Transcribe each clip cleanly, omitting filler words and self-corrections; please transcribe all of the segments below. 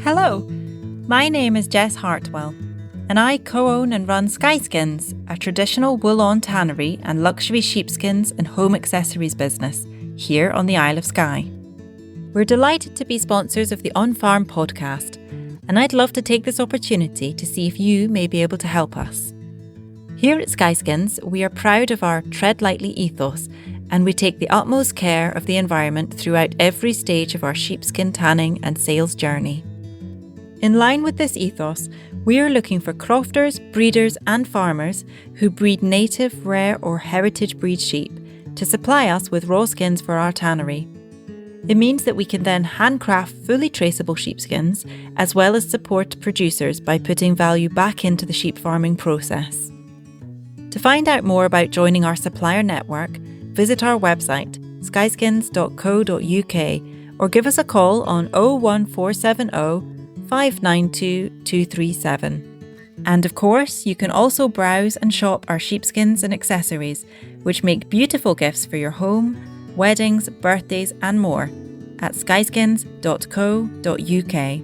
Hello, my name is Jess Hartwell, and I co-own and run Skyskins, a traditional wool-on tannery and luxury sheepskins and home accessories business here on the Isle of Skye. We're delighted to be sponsors of the On Farm podcast, and I'd love to take this opportunity to see if you may be able to help us. Here at Skyskins, we are proud of our tread lightly ethos, and we take the utmost care of the environment throughout every stage of our sheepskin tanning and sales journey. In line with this ethos, we are looking for crofters, breeders and farmers who breed native, rare or heritage breed sheep to supply us with raw skins for our tannery. It means that we can then handcraft fully traceable sheepskins, as well as support producers by putting value back into the sheep farming process. To find out more about joining our supplier network, visit our website, skyskins.co.uk, or give us a call on 01470 592 237. And of course, you can also browse and shop our sheepskins and accessories, which make beautiful gifts for your home, weddings, birthdays and more at skyskins.co.uk.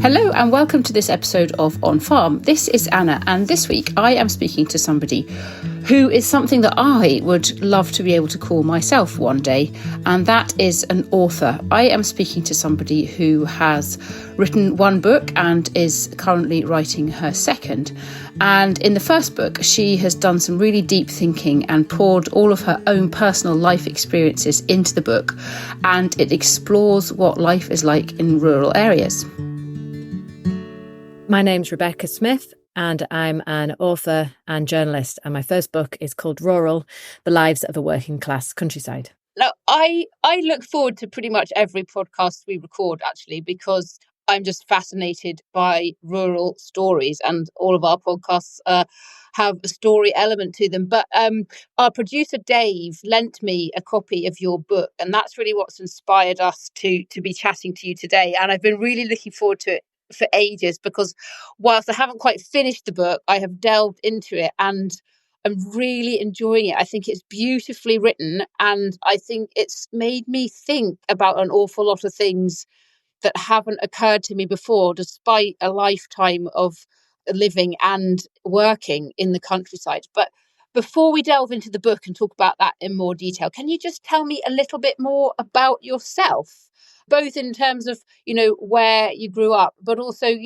Hello and welcome to this episode of On Farm. This is Anna, and this week I am speaking to somebody who is something that I would love to be able to call myself one day, and that is an author. I am speaking to somebody who has written one book and is currently writing her second. And in the first book, she has done some really deep thinking and poured all of her own personal life experiences into the book, and it explores what life is like in rural areas. My name's Rebecca Smith, and I'm an author and journalist, and my first book is called Rural: The Lives of a Working Class Countryside. Now, I look forward to pretty much every podcast we record, actually, because I'm just fascinated by rural stories, and all of our podcasts have a story element to them. But our producer, Dave, lent me a copy of your book, and that's really what's inspired us to be chatting to you today. And I've been really looking forward to it for ages, because whilst I haven't quite finished the book, I have delved into it and I'm really enjoying it. I think it's beautifully written, and I think it's made me think about an awful lot of things that haven't occurred to me before, despite a lifetime of living and working in the countryside. But before we delve into the book and talk about that in more detail, can you just tell me a little bit more about yourself? Both in terms of, where you grew up, but also,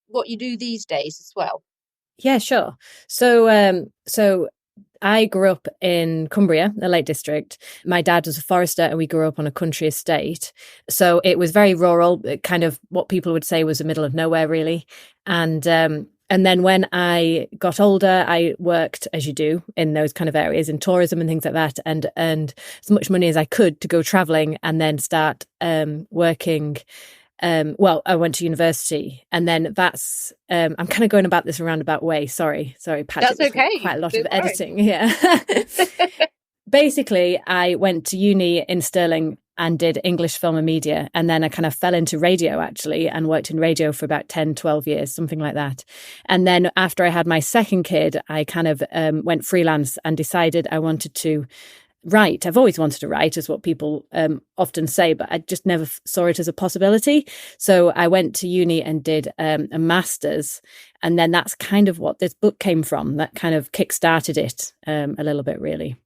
what you do these days as well. Yeah, sure. So I grew up in Cumbria, the Lake District. My dad was a forester and we grew up on a country estate. So it was very rural, kind of what people would say was the middle of nowhere, really. And then when I got older, I worked, as you do, in those kind of areas, in tourism and things like that, and earned as much money as I could to go travelling and then start working. I went to university, and then that's, I'm kind of going about this roundabout way. Sorry, Pat. That's okay. Quite a lot of editing. Yeah. Basically, I went to uni in Stirling and did English film and media. And then I kind of fell into radio, actually, and worked in radio for about 10, 12 years, something like that. And then after I had my second kid, I kind of went freelance and decided I wanted to write. I've always wanted to write, is what people often say, but I just never saw it as a possibility. So I went to uni and did a master's. And then that's kind of what this book came from. That kind of kickstarted it a little bit, really.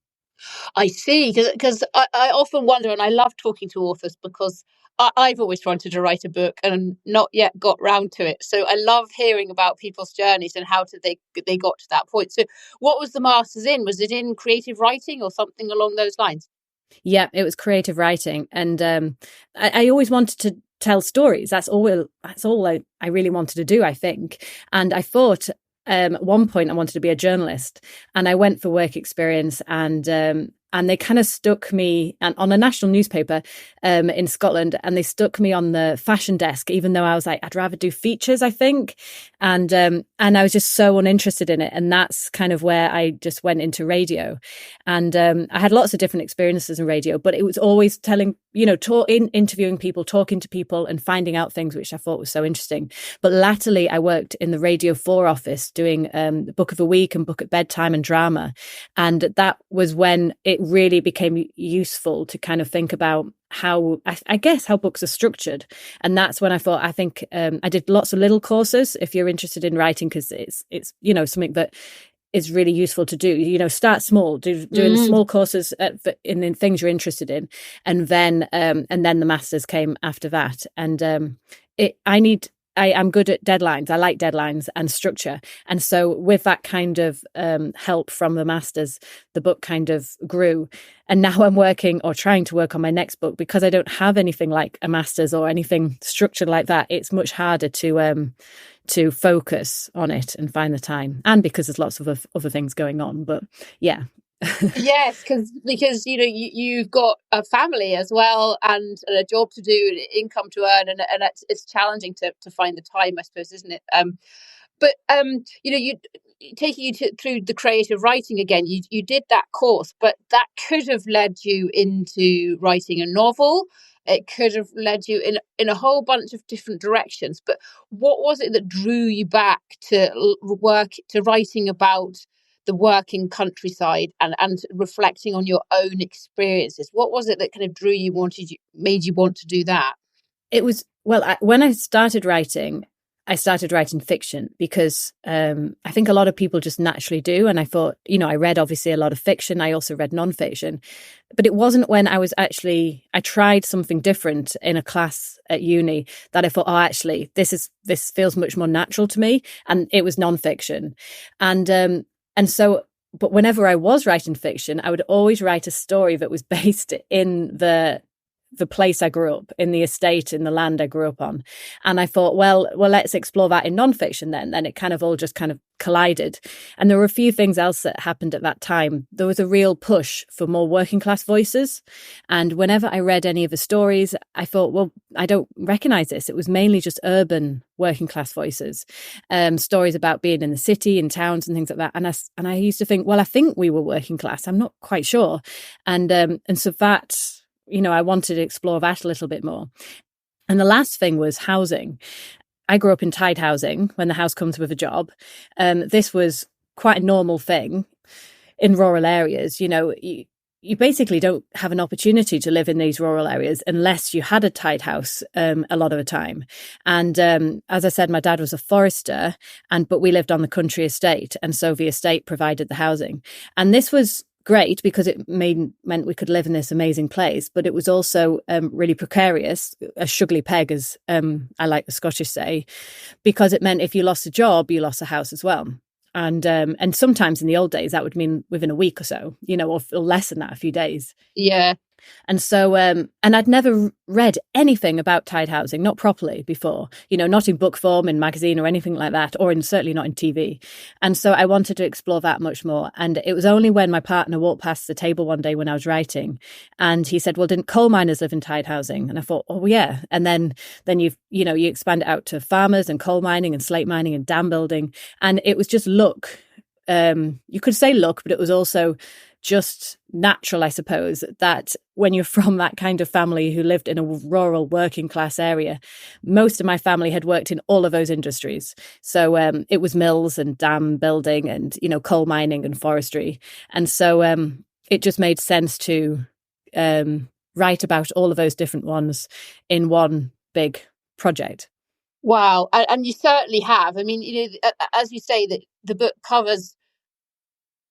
I see, because I often wonder, and I love talking to authors, because I've always wanted to write a book and not yet got round to it. So I love hearing about people's journeys and how they got to that point. So what was the master's in? Was it in creative writing or something along those lines? Yeah, it was creative writing. And I always wanted to tell stories. That's all I really wanted to do, I think. And I thought at one point I wanted to be a journalist, and I went for work experience, and they kind of stuck me on a national newspaper in Scotland, and they stuck me on the fashion desk, even though I was like, I'd rather do features, I think. And I was just so uninterested in it. And that's kind of where I just went into radio. And I had lots of different experiences in radio, but it was always telling interviewing people, talking to people and finding out things which I thought was so interesting. But latterly, I worked in the Radio 4 office doing the Book of the Week and Book at Bedtime and drama. And that was when it really became useful to kind of think about how, I guess, how books are structured. And that's when I thought, I think I did lots of little courses if you're interested in writing, because it's something that is really useful to do. Start small, doing small courses in things you're interested in, and then the masters came after that. And I'm good at deadlines. I like deadlines and structure. And so with that kind of help from the masters, the book kind of grew. And now I'm working or trying to work on my next book because I don't have anything like a master's or anything structured like that. It's much harder to focus on it and find the time. And because there's lots of other things going on. But yeah. Yes, because you've got a family as well and a job to do, and income to earn, and it's challenging to find the time, I suppose, isn't it? But you taking you through the creative writing again. You did that course, but that could have led you into writing a novel. It could have led you in a whole bunch of different directions. But what was it that drew you back to writing about the working countryside and reflecting on your own experiences? What was it that kind of made you want to do that? It was, when I started writing fiction because I think a lot of people just naturally do. And I thought, I read obviously a lot of fiction. I also read nonfiction. But it wasn't when I tried something different in a class at uni that I thought, oh, actually, this feels much more natural to me. And it was nonfiction. And so, but whenever I was writing fiction, I would always write a story that was based in the place I grew up, in the estate, in the land I grew up on. And I thought, well, let's explore that in nonfiction then. Then it kind of all just kind of collided. And there were a few things else that happened at that time. There was a real push for more working class voices. And whenever I read any of the stories, I thought, well, I don't recognize this. It was mainly just urban working class voices, stories about being in the city, in towns and things like that. And I used to think, well, I think we were working class. I'm not quite sure. And so that, I wanted to explore that a little bit more. And the last thing was housing. I grew up in tied housing when the house comes with a job. This was quite a normal thing in rural areas. You basically don't have an opportunity to live in these rural areas unless you had a tied house a lot of the time. And as I said, my dad was a forester, but we lived on the country estate. And so the estate provided the housing. And this was great because it meant we could live in this amazing place, but it was also really precarious, a sugarly peg, as I like the Scottish say, because it meant if you lost a job, you lost a house as well. And sometimes in the old days, that would mean within a week or so, or less than that, a few days. Yeah. And so, and I'd never read anything about tied housing, not properly before, not in book form, in magazine or anything like that, or certainly not in TV. And so I wanted to explore that much more. And it was only when my partner walked past the table one day when I was writing, and he said, well, didn't coal miners live in tied housing? And I thought, oh, yeah. And then you expand it out to farmers and coal mining and slate mining and dam building. And it was just luck. You could say luck, but it was also just natural, I suppose, that when you're from that kind of family who lived in a rural working class area, most of my family had worked in all of those industries. So it was mills and dam building and, coal mining and forestry. And so it just made sense to write about all of those different ones in one big project. Wow. And you certainly have. I mean, as you say, that the book covers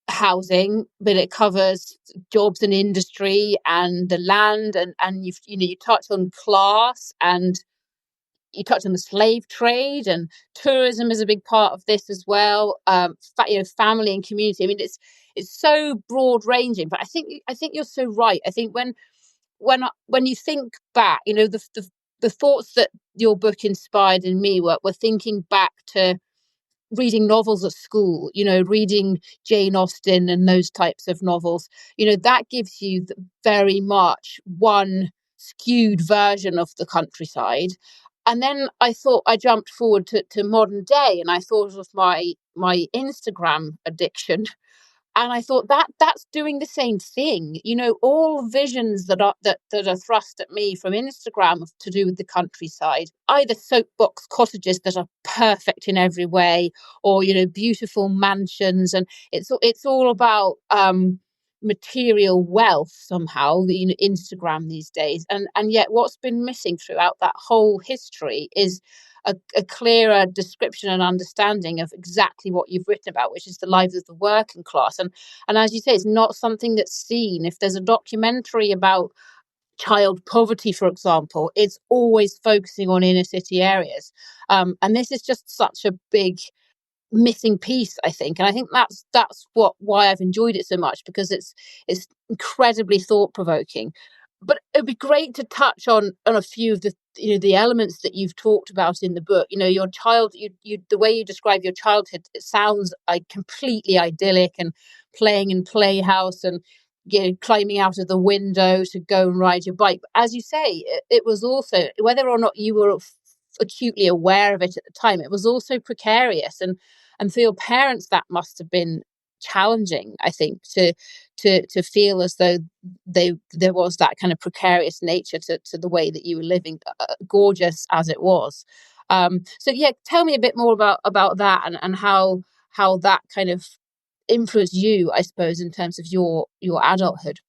housing, but it covers jobs and industry and the land, and you touch on class, and you touch on the slave trade, and tourism is a big part of this as well. Family and community. I mean, it's so broad ranging, but I think you're so right. I think when you think back, the thoughts that your book inspired in me were thinking back to reading novels at school, reading Jane Austen and those types of novels. That gives you very much one skewed version of the countryside. And then I thought I jumped forward to modern day, and I thought of my Instagram addiction. And I thought that's doing the same thing. All visions that are thrust at me from Instagram to do with the countryside, either soapbox cottages that are perfect in every way, or beautiful mansions, and it's all about material wealth somehow. Instagram these days, and yet what's been missing throughout that whole history is a clearer description and understanding of exactly what you've written about, which is the lives of the working class. And as you say, it's not something that's seen. If there's a documentary about child poverty, for example, it's always focusing on inner city areas. And this is just such a big missing piece, I think. And I think that's why I've enjoyed it so much, because it's incredibly thought-provoking. But it'd be great to touch on a few of the elements that you've talked about in the book. Your child, the way you describe your childhood, it sounds like completely idyllic, and playing in playhouse, and climbing out of the window to go and ride your bike. But as you say, it was also, whether or not you were acutely aware of it at the time, it was also precarious, and for your parents that must have been challenging, I think, to feel as though there was that kind of precarious nature to the way that you were living, gorgeous as it was. So yeah, tell me a bit more about that, and how that kind of influenced you, I suppose, in terms of your adulthood.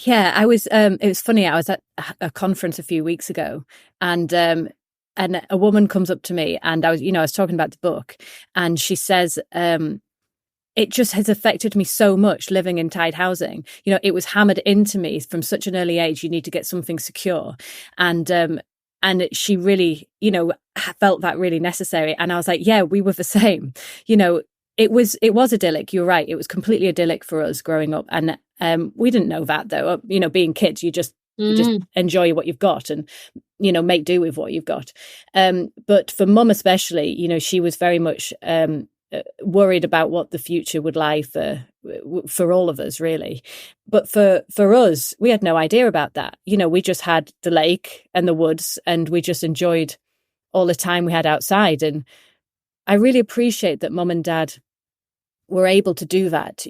Yeah, I was. It was funny. I was at a conference a few weeks ago, and a woman comes up to me, and I was talking about the book, and she says, "It just has affected me so much living in tied housing. It was hammered into me from such an early age. You need to get something secure," and she really, felt that really necessary. And I was like, "Yeah, we were the same." It was idyllic. You're right. It was completely idyllic for us growing up, and we didn't know that though. Being kids, you just enjoy what you've got, and make do with what you've got. But for Mum especially, she was very much worried about what the future would lie for all of us, really. But for us, we had no idea about that. We just had the lake and the woods, and we just enjoyed all the time we had outside. And I really appreciate that Mum and Dad were able to do that,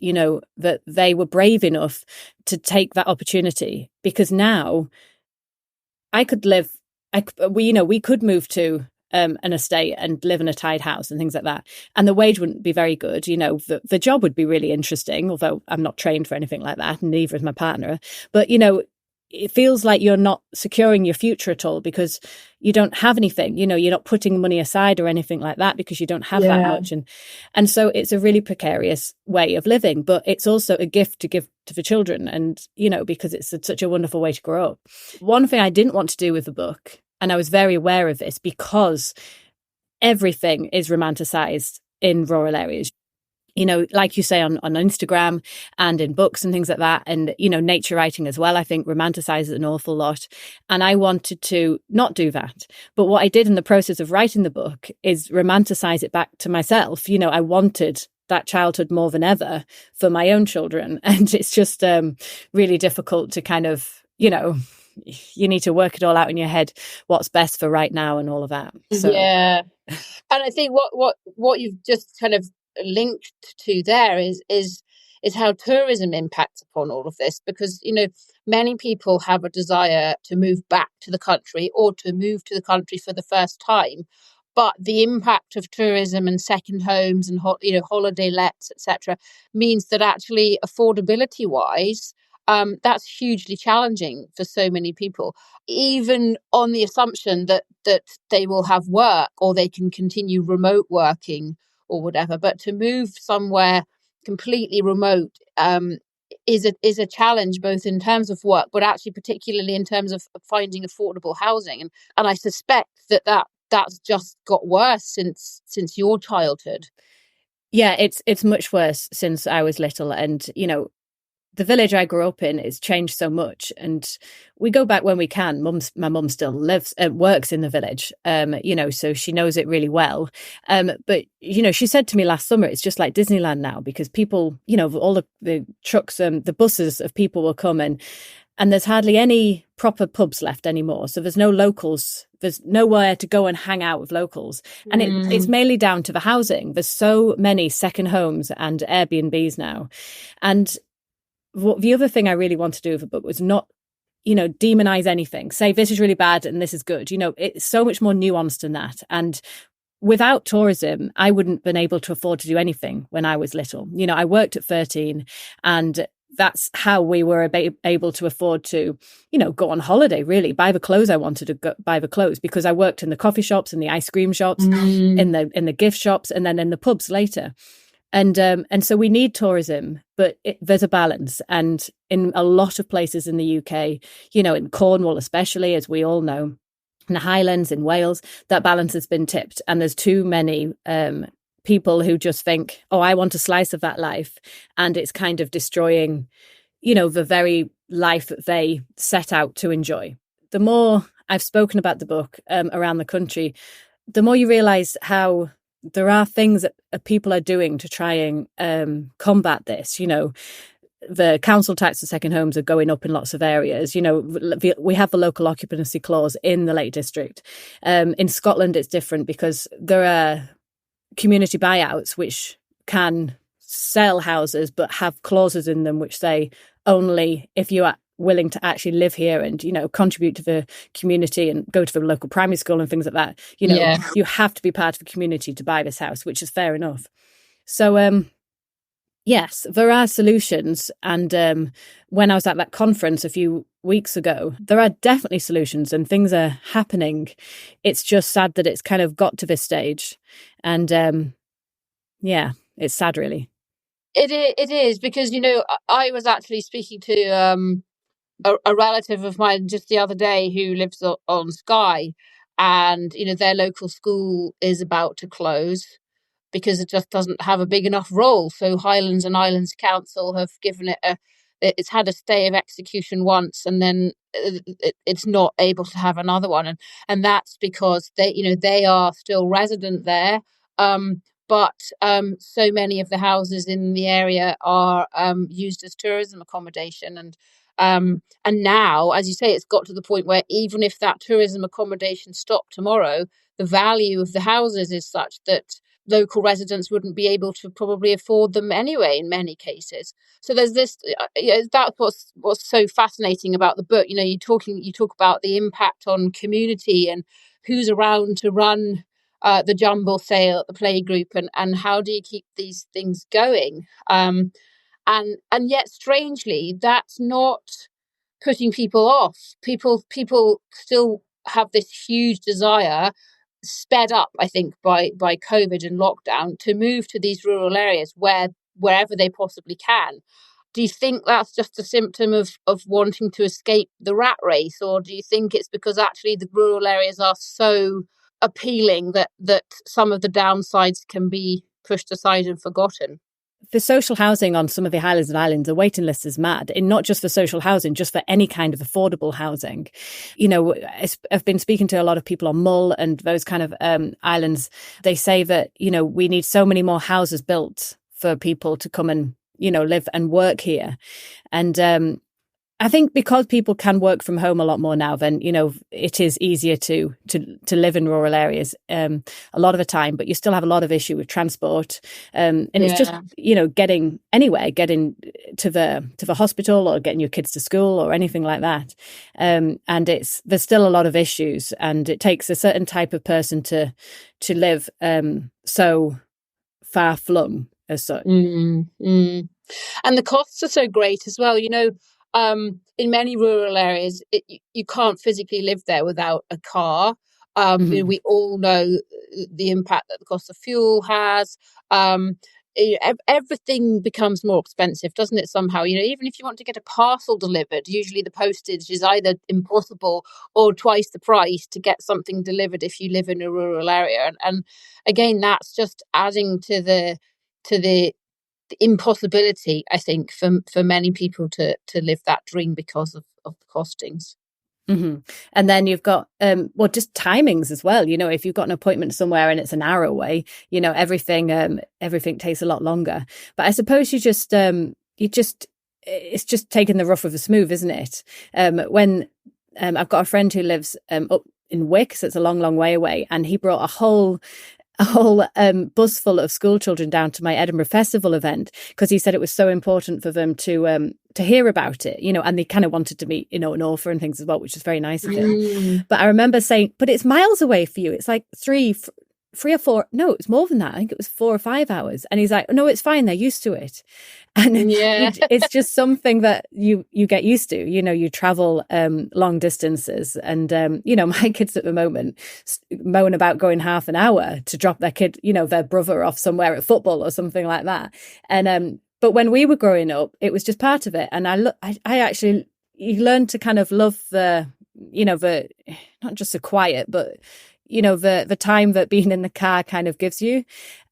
that they were brave enough to take that opportunity, because now I could live, we could move to an estate and live in a tied house and things like that. And the wage wouldn't be very good. The job would be really interesting, although I'm not trained for anything like that, and neither is my partner. But, it feels like you're not securing your future at all, because you don't have anything, you're not putting money aside or anything like that, because you don't have that much. And so it's a really precarious way of living, but it's also a gift to give to the children. And, because it's such a wonderful way to grow up. One thing I didn't want to do with the book, and I was very aware of this, because everything is romanticized in rural areas. Like you say, on Instagram and in books and things like that. And, nature writing as well, I think romanticizes an awful lot. And I wanted to not do that. But what I did in the process of writing the book is romanticize it back to myself. I wanted that childhood more than ever for my own children. And it's just really difficult to kind of, you need to work it all out in your head, what's best for right now and all of that. So. Yeah. And I think what you've just kind of linked to there is how tourism impacts upon all of this, because many people have a desire to move back to the country, or to move to the country for the first time, but the impact of tourism and second homes and holiday lets, etc., means that actually affordability wise, that's hugely challenging for so many people, even on the assumption that they will have work, or they can continue remote working or whatever. But to move somewhere completely remote is a challenge, both in terms of work, but actually particularly in terms of finding affordable housing. And I suspect that's just got worse since your childhood. Yeah, it's much worse since I was little. And, the village I grew up in has changed so much, and we go back when we can. My mum still works in the village, so she knows it really well. But, she said to me last summer, it's just like Disneyland now, because people, all the trucks and the buses of people will come, and And there's hardly any proper pubs left anymore. So there's no locals. There's nowhere to go and hang out with locals. And it's mainly down to the housing. There's so many second homes and Airbnbs now. And the other thing I really want to do with the book was not, demonize anything. Say this is really bad and this is good. It's so much more nuanced than that. And without tourism, I wouldn't have been able to afford to do anything when I was little. I worked at 13, and that's how we were able to afford to, go on holiday, really, buy the clothes I wanted to buy the clothes, because I worked in the coffee shops and the ice cream shops, in the gift shops, and then in the pubs later. And so we need tourism, but there's a balance. And in a lot of places in the UK, in Cornwall especially, as we all know, in the Highlands, in Wales, that balance has been tipped. And there's too many people who just think, oh, I want a slice of that life. And it's kind of destroying, the very life that they set out to enjoy. The more I've spoken about the book around the country, the more you realise how there are things that people are doing to try and combat this. The council tax for second homes are going up in lots of areas. We have the local occupancy clause in the Lake District. In Scotland, it's different because there are community buyouts which can sell houses but have clauses in them which say only if you are willing to actually live here and, contribute to the community and go to the local primary school and things like that. You have to be part of the community to buy this house, which is fair enough. So, yes, there are solutions. And when I was at that conference a few weeks ago, there are definitely solutions and things are happening. It's just sad that it's kind of got to this stage. And it's sad, really. It is because, I was actually speaking to a relative of mine just the other day who lives on Skye, and their local school is about to close because it just doesn't have a big enough role. So Highlands and Islands Council have given it's had a stay of execution once, and then it's not able to have another one, and that's because they are still resident there. But so many of the houses in the area are used as tourism accommodation, and now, as you say, it's got to the point where even if that tourism accommodation stopped tomorrow, the value of the houses is such that local residents wouldn't be able to probably afford them anyway in many cases. So there's this. That's what's so fascinating about the book. You talk about the impact on community and who's around to run the jumble sale at the playgroup, and how do you keep these things going? And yet, strangely, that's not putting people off. People still have this huge desire, sped up, I think, by COVID and lockdown, to move to these rural areas wherever they possibly can. Do you think that's just a symptom of wanting to escape the rat race, or do you think it's because actually the rural areas are so appealing that some of the downsides can be pushed aside and forgotten? The social housing on some of the Highlands and Islands, the waiting list is mad. And not just for social housing, just for any kind of affordable housing. I've been speaking to a lot of people on Mull and those kind of islands. They say that, we need so many more houses built for people to come and, live and work here. And I think because people can work from home a lot more now, then, it is easier to live in rural areas a lot of the time, but you still have a lot of issue with transport. And it's just, getting anywhere, getting to the hospital or getting your kids to school or anything like that. And there's still a lot of issues, and it takes a certain type of person to live so far flung as such. And the costs are so great as well. In many rural areas, you can't physically live there without a car. We all know the impact that the cost of fuel has. Everything becomes more expensive, doesn't it, somehow? Even if you want to get a parcel delivered, usually the postage is either impossible or twice the price to get something delivered if you live in a rural area. And again, that's just adding to the impossibility, I think, for many people to live that dream because of the costings. Mm-hmm. And then you've got just timings as well. If you've got an appointment somewhere and it's an hour away, everything takes a lot longer. But I suppose you just it's just taking the rough with the smooth, isn't it? When I've got a friend who lives up in Wick, so it's a long, long way away, and he brought a whole bus full of school children down to my Edinburgh Festival event because he said it was so important for them to hear about it, and they kind of wanted to meet, an author and things as well, which is very nice of him. But I remember saying, but it's miles away for you. It's like 3 or 4. No, it's more than that. I think it was 4 or 5 hours. And he's like, no, it's fine. They're used to it. And it's just something that you get used to. You travel long distances. And, my kids at the moment moan about going half an hour to drop their kid, their brother off somewhere at football or something like that. And but when we were growing up, it was just part of it. And you learn to kind of love the not just the quiet, but the time that being in the car kind of gives you.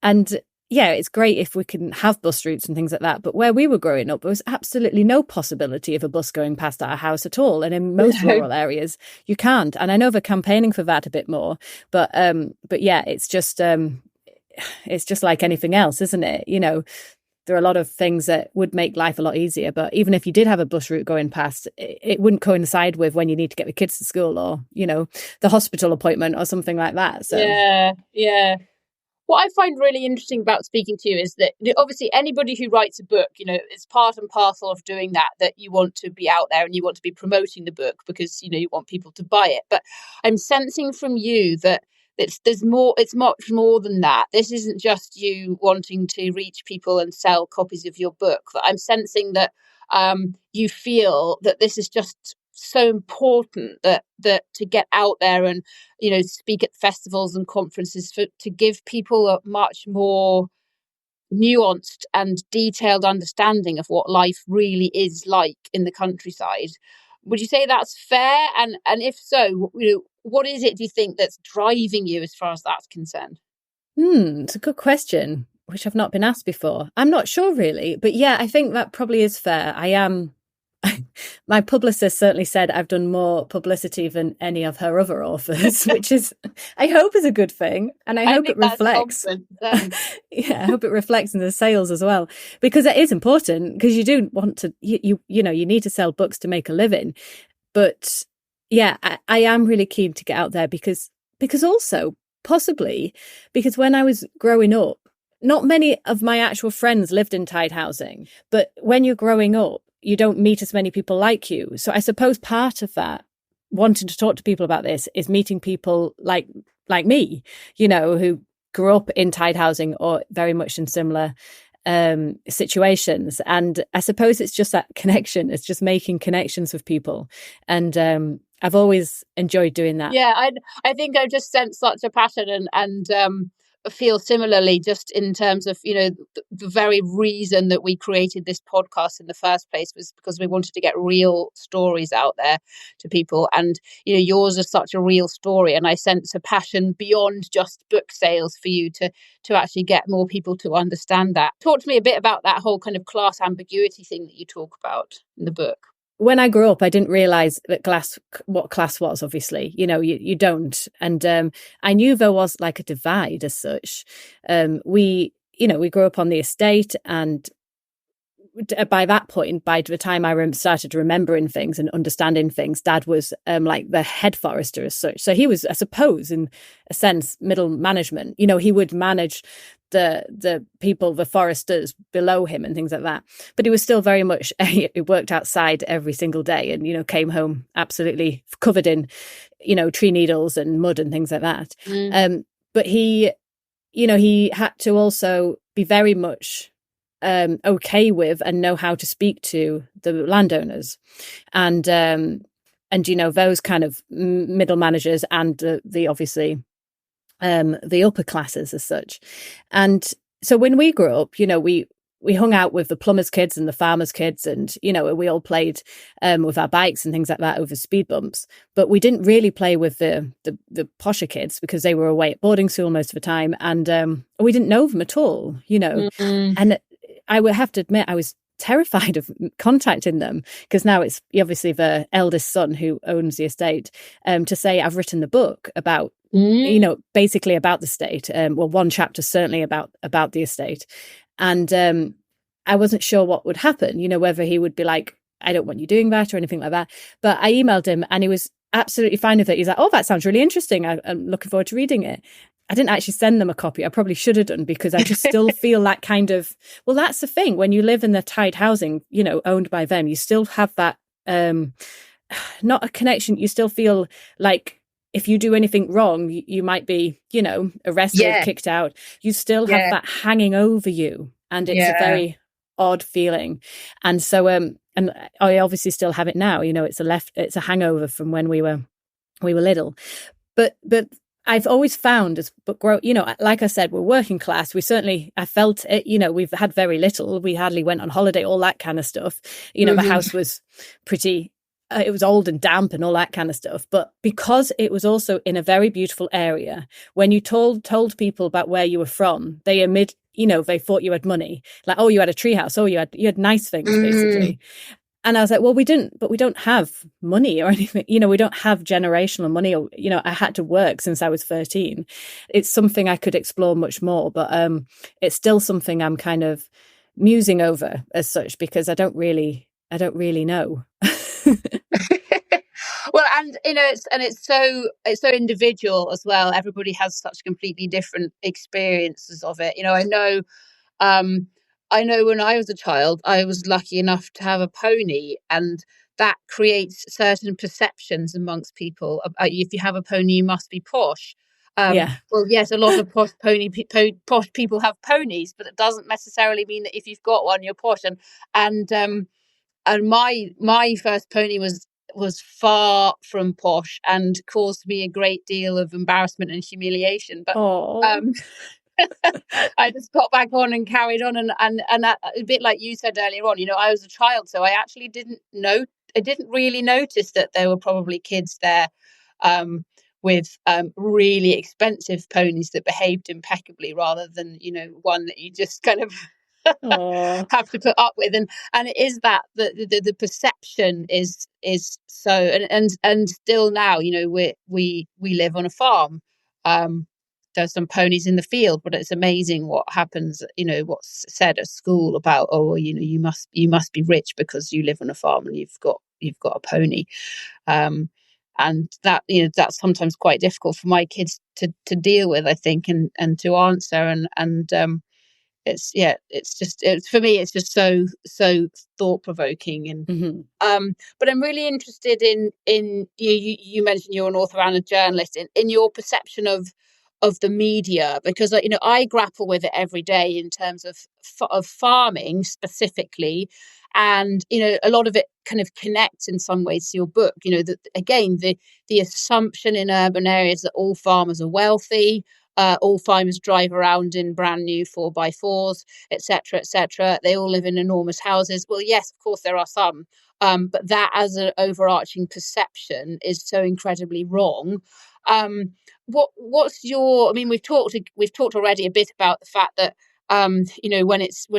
And yeah, it's great if we can have bus routes and things like that. But where we were growing up, there was absolutely no possibility of a bus going past our house at all. And in most rural areas, you can't. And I know they're campaigning for that a bit more. But yeah, it's just like anything else, isn't it? There are a lot of things that would make life a lot easier. But even if you did have a bus route going past, it wouldn't coincide with when you need to get the kids to school or, the hospital appointment or something like that. So Yeah. What I find really interesting about speaking to you is that obviously anybody who writes a book, it's part and parcel of doing that you want to be out there and you want to be promoting the book because, you want people to buy it. But I'm sensing from you that it's much more than that. This isn't just you wanting to reach people and sell copies of your book. That I'm sensing that you feel that this is just so important that to get out there and speak at festivals and conferences to give people a much more nuanced and detailed understanding of what life really is like in the countryside. Would you say that's fair? And if so, what is it, do you think, that's driving you as far as that's concerned? It's a good question, which I've not been asked before. I'm not sure really, but yeah, I think that probably is fair. My publicist certainly said I've done more publicity than any of her other authors, which is, I hope, is a good thing. And I hope it reflects. Yeah, I hope it reflects in the sales as well, because it is important, because you do want to, you need to sell books to make a living. But yeah, I am really keen to get out there because also possibly because when I was growing up, not many of my actual friends lived in tied housing, but when you're growing up, you don't meet as many people like you. So I suppose part of that, wanting to talk to people about this, is meeting people like me, who grew up in tied housing or very much in similar situations. And I suppose it's just that connection. It's just making connections with people. And I've always enjoyed doing that. Yeah, I think I just sense such a pattern and feel similarly, just in terms of the very reason that we created this podcast in the first place was because we wanted to get real stories out there to people, and yours is such a real story, and I sense a passion beyond just book sales for you to actually get more people to understand that. Talk to me a bit about that whole kind of class ambiguity thing that you talk about in the book. When I grew up, I didn't realise what class was, obviously. You don't. And I knew there was like a divide as such. We grew up on the estate, and by that point, by the time I started remembering things and understanding things, Dad was like the head forester as such. So he was, I suppose, in a sense, middle management. He would manage the people, the foresters below him and things like that. But he was still very much, he worked outside every single day and, came home absolutely covered in, tree needles and mud and things like that. But he had to also be very much okay with and know how to speak to the landowners and those kind of middle managers and the obviously the upper classes as such. And so when we grew up, we hung out with the plumbers' kids and the farmers' kids, and we all played with our bikes and things like that over speed bumps. But we didn't really play with the posher kids because they were away at boarding school most of the time, and we didn't know them at all, And I would have to admit, I was terrified of contacting them, because now it's obviously the eldest son who owns the estate, to say I've written the book about basically about the estate. Well, one chapter certainly about the estate, and I wasn't sure what would happen, whether he would be like, I don't want you doing that or anything like that. But I emailed him and he was absolutely fine with it. He's like, oh, that sounds really interesting. I'm looking forward to reading it. I didn't actually send them a copy. I probably should have done, because I just still feel that kind of, well, that's the thing. When you live in the tied housing, owned by them, you still have that, not a connection. You still feel like if you do anything wrong, you might be, arrested, kicked out. You still have that hanging over you. And it's a very odd feeling. And so, and I obviously still have it now. It's a hangover from when we were little. But I've always found like I said, we're working class. I felt it, we've had very little. We hardly went on holiday, all that kind of stuff. The house was pretty, it was old and damp and all that kind of stuff. But because it was also in a very beautiful area, when you told people about where you were from, they they thought you had money. Like, oh, you had a treehouse. Oh, you had nice things, basically. And I was like, well, we don't have money or anything. We don't have generational money. Or, I had to work since I was 13. It's something I could explore much more, but it's still something I'm kind of musing over as such, because I don't really know. Well, and it's so individual as well. Everybody has such completely different experiences of it. I know when I was a child, I was lucky enough to have a pony, and that creates certain perceptions amongst people. If you have a pony, you must be posh. Well, yes, a lot of posh people have ponies, but it doesn't necessarily mean that if you've got one, you're posh. And my first pony was far from posh and caused me a great deal of embarrassment and humiliation. But I just got back on and carried on, and that, a bit like you said earlier on, I was a child, so I actually didn't really notice that there were probably kids there with really expensive ponies that behaved impeccably, rather than one that you just kind of have to put up with. And it is that the perception is so, and still now, we live on a farm. There's some ponies in the field, but it's amazing what happens, what's said at school about, you must be rich because you live on a farm and you've got a pony. And that, that's sometimes quite difficult for my kids to deal with, I think, and to answer. And for me, it's just so thought provoking. And but I'm really interested in you mentioned you're an author and a journalist, in your perception of the media, because I grapple with it every day in terms of farming specifically, and a lot of it kind of connects in some ways to your book. That again, the assumption in urban areas that all farmers are wealthy, all farmers drive around in brand new 4x4s, etc., etc. They all live in enormous houses. Well, yes, of course there are some, but that as an overarching perception is so incredibly wrong. What's your? I mean, we've talked already a bit about the fact that when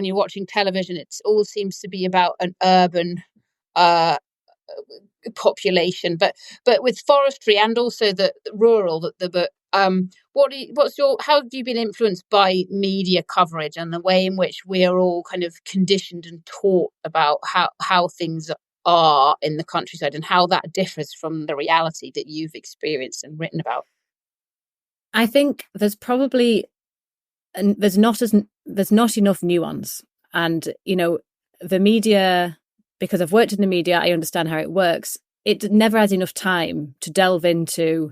you're watching television, it all seems to be about an urban population, but with forestry and also the rural, the book. How have you been influenced by media coverage and the way in which we are all kind of conditioned and taught about how things are in the countryside, and how that differs from the reality that you've experienced and written about? I think there's probably there's not enough nuance, and the media, because I've worked in the media, I understand how it works. It never has enough time to delve into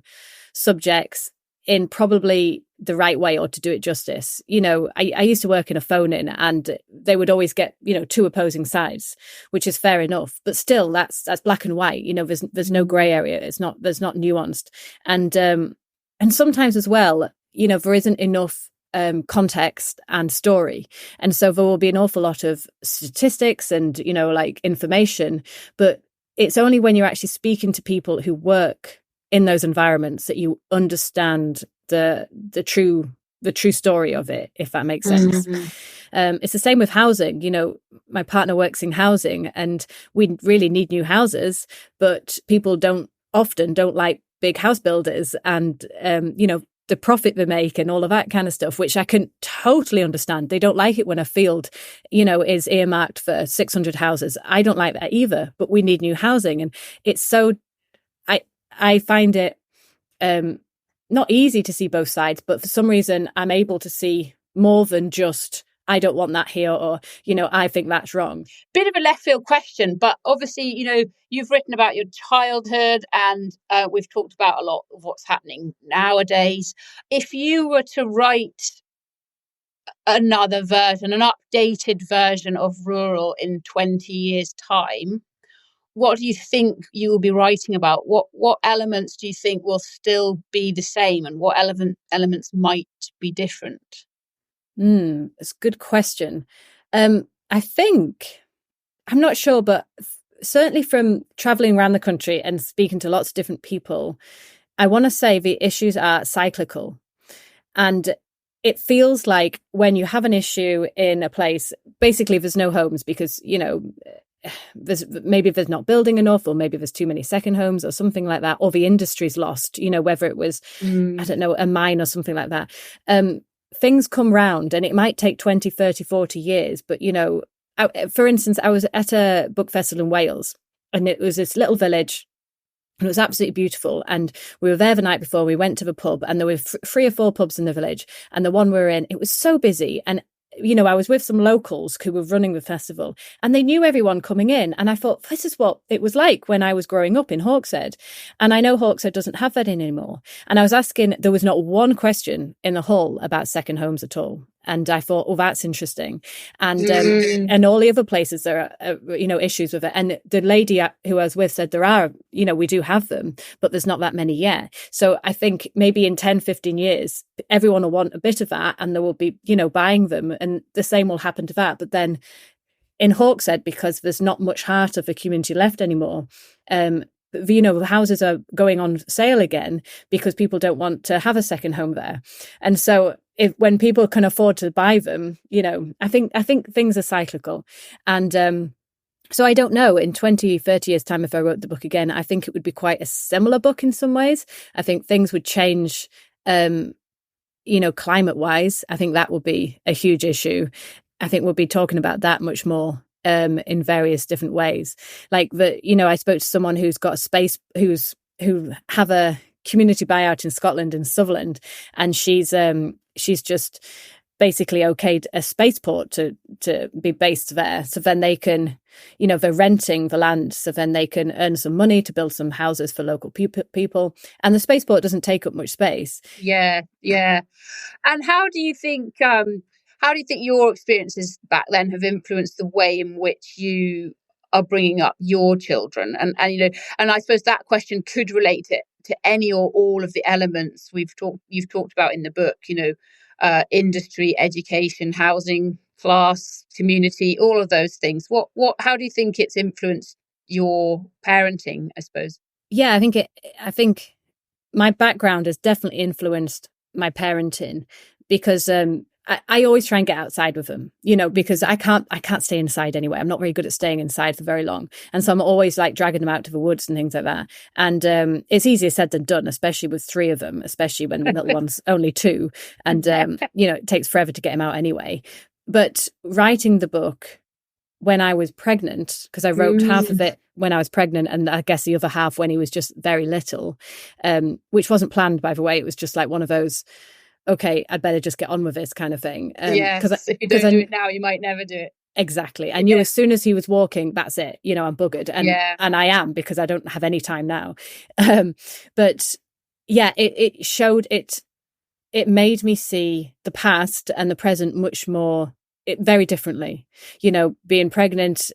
subjects in probably the right way, or to do it justice. I used to work in a phone-in, and they would always get two opposing sides, which is fair enough, but still that's black and white. There's no gray area. There's not nuanced, and sometimes as well, there isn't enough context and story, and so there will be an awful lot of statistics and information, but it's only when you're actually speaking to people who work in those environments that you understand the true story of it, if that makes sense. It's the same with housing. My partner works in housing, and we really need new houses, but people don't like big house builders, and the profit they make and all of that kind of stuff, which I can totally understand. They don't like it when a field, is earmarked for 600 houses. I don't like that either, but we need new housing. And it's so, I find it not easy to see both sides, but for some reason I'm able to see more than just, I don't want that here, or, I think that's wrong. Bit of a left field question, but obviously, you've written about your childhood, and we've talked about a lot of what's happening nowadays. If you were to write another version, an updated version of Rural in 20 years' time, what do you think you will be writing about? What elements do you think will still be the same, and what elements might be different? It's a good question. I think, I'm not sure, but certainly from traveling around the country and speaking to lots of different people, I want to say the issues are cyclical. And it feels like when you have an issue in a place, basically there's no homes because, there's not building enough, or maybe there's too many second homes or something like that, or the industry's lost, whether it was, I don't know, a mine or something like that. Things come round, and it might take 20, 30, 40 years. But, for instance, I was at a book festival in Wales, and it was this little village. And it was absolutely beautiful. And we were there the night before. We went to the pub, and there were 3 or 4 pubs in the village. And the one we were in, it was so busy. And I was with some locals who were running the festival, and they knew everyone coming in. And I thought, this is what it was like when I was growing up in Hawkshead. And I know Hawkshead doesn't have that in anymore. And I was asking, there was not one question in the hall about second homes at all. And I thought, oh, that's interesting. And and all the other places, there are, issues with it. And the lady who I was with said there are, we do have them, but there's not that many yet. So I think maybe in 10, 15 years, everyone will want a bit of that, and there will be, buying them. And the same will happen to that. But then in Hawkshead, because there's not much heart of the community left anymore, the houses are going on sale again because people don't want to have a second home there. And so when people can afford to buy them, I think things are cyclical. And so I don't know, in 20, 30 years' time, if I wrote the book again, I think it would be quite a similar book in some ways. I think things would change, climate-wise. I think that would be a huge issue. I think we'll be talking about that much more in various different ways. Like I spoke to someone who's got a space, who have a community buyout in Scotland, in Sutherland, and she's just basically okayed a spaceport to be based there. So then they can, they're renting the land, so then they can earn some money to build some houses for local people. And the spaceport doesn't take up much space. Yeah. And how do you think your experiences back then have influenced the way in which you are bringing up your children? And I suppose that question could relate to any or all of the elements you've talked about in the book. Industry, education, housing, class, community, all of those things. How do you think it's influenced your parenting, I suppose? Yeah, I think my background has definitely influenced my parenting, because I always try and get outside with them, because I can't stay inside anyway. I'm not very good at staying inside for very long. And so I'm always like dragging them out to the woods and things like that. And it's easier said than done, especially with 3 of them, especially when the little one's only 2. And, it takes forever to get him out anyway. But writing the book when I was pregnant, because I wrote half of it when I was pregnant, and I guess the other half when he was just very little, which wasn't planned, by the way. It was just like one of those, okay, I'd better just get on with this kind of thing. Because if you don't do it now, you might never do it. Exactly. I knew as soon as he was walking, that's it. I'm buggered. And I am, because I don't have any time now. But yeah, it showed it. It made me see the past and the present much more, very differently. Being pregnant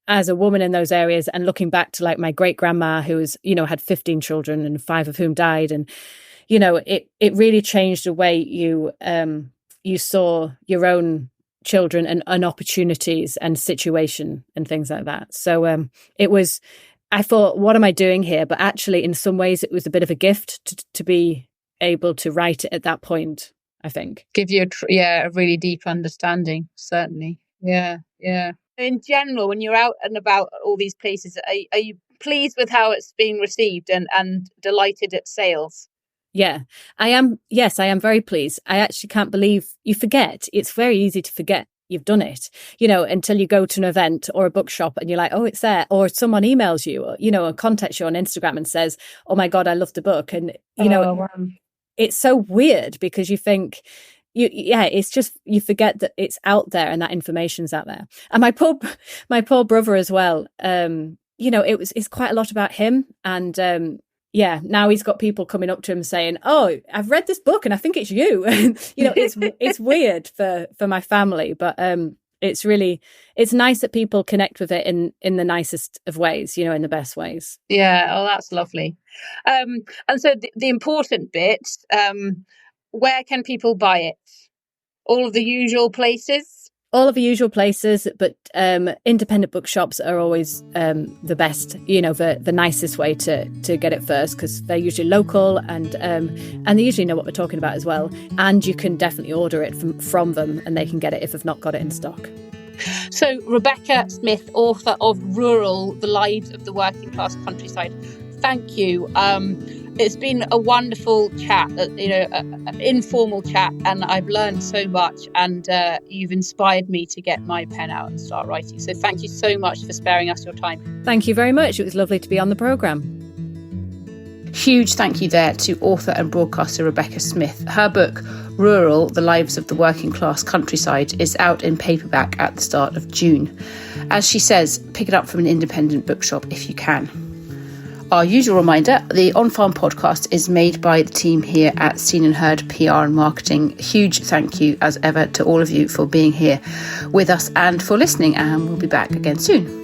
as a woman in those areas, and looking back to like my great grandma, who was, had 15 children and 5 of whom died. And it really changed the way you saw your own children and opportunities and situation and things like that. So I thought, what am I doing here? But actually, in some ways, it was a bit of a gift to be able to write it at that point, I think. Give you a really deep understanding, certainly. Yeah. In general, when you're out and about all these places, are you pleased with how it's been received and delighted at sales? Yeah, I am. Yes, I am very pleased. I actually can't believe you forget. It's very easy to forget you've done it, until you go to an event or a bookshop and you're like, oh, it's there. Or someone emails you, or contacts you on Instagram and says, oh my God, I loved the book. And, it's so weird because you think, it's just, you forget that it's out there and that information's out there. And my poor brother as well, it's quite a lot about him. And, now he's got people coming up to him saying, oh, I've read this book and I think it's you. It's weird for my family, but it's nice that people connect with it in the nicest of ways, in the best ways. Yeah. Oh, that's lovely. And so the important bit, where can people buy it? All of the usual places? All of the usual places, but independent bookshops are always the best, the nicest way to get it first, because they're usually local and they usually know what we're talking about as well. And you can definitely order it from them and they can get it if they've not got it in stock. So Rebecca Smith, author of Rural, The Lives of the Working Class Countryside. Thank you. It's been a wonderful chat, an informal chat, and I've learned so much, and you've inspired me to get my pen out and start writing. So thank you so much for sparing us your time. Thank you very much. It was lovely to be on the programme. Huge thank you there to author and broadcaster Rebecca Smith. Her book, Rural, The Lives of the Working Class Countryside, is out in paperback at the start of June. As she says, pick it up from an independent bookshop if you can. Our usual reminder, the On Farm podcast is made by the team here at Scene&HerdPR and Marketing. Huge thank you, as ever, to all of you for being here with us and for listening, and we'll be back again soon.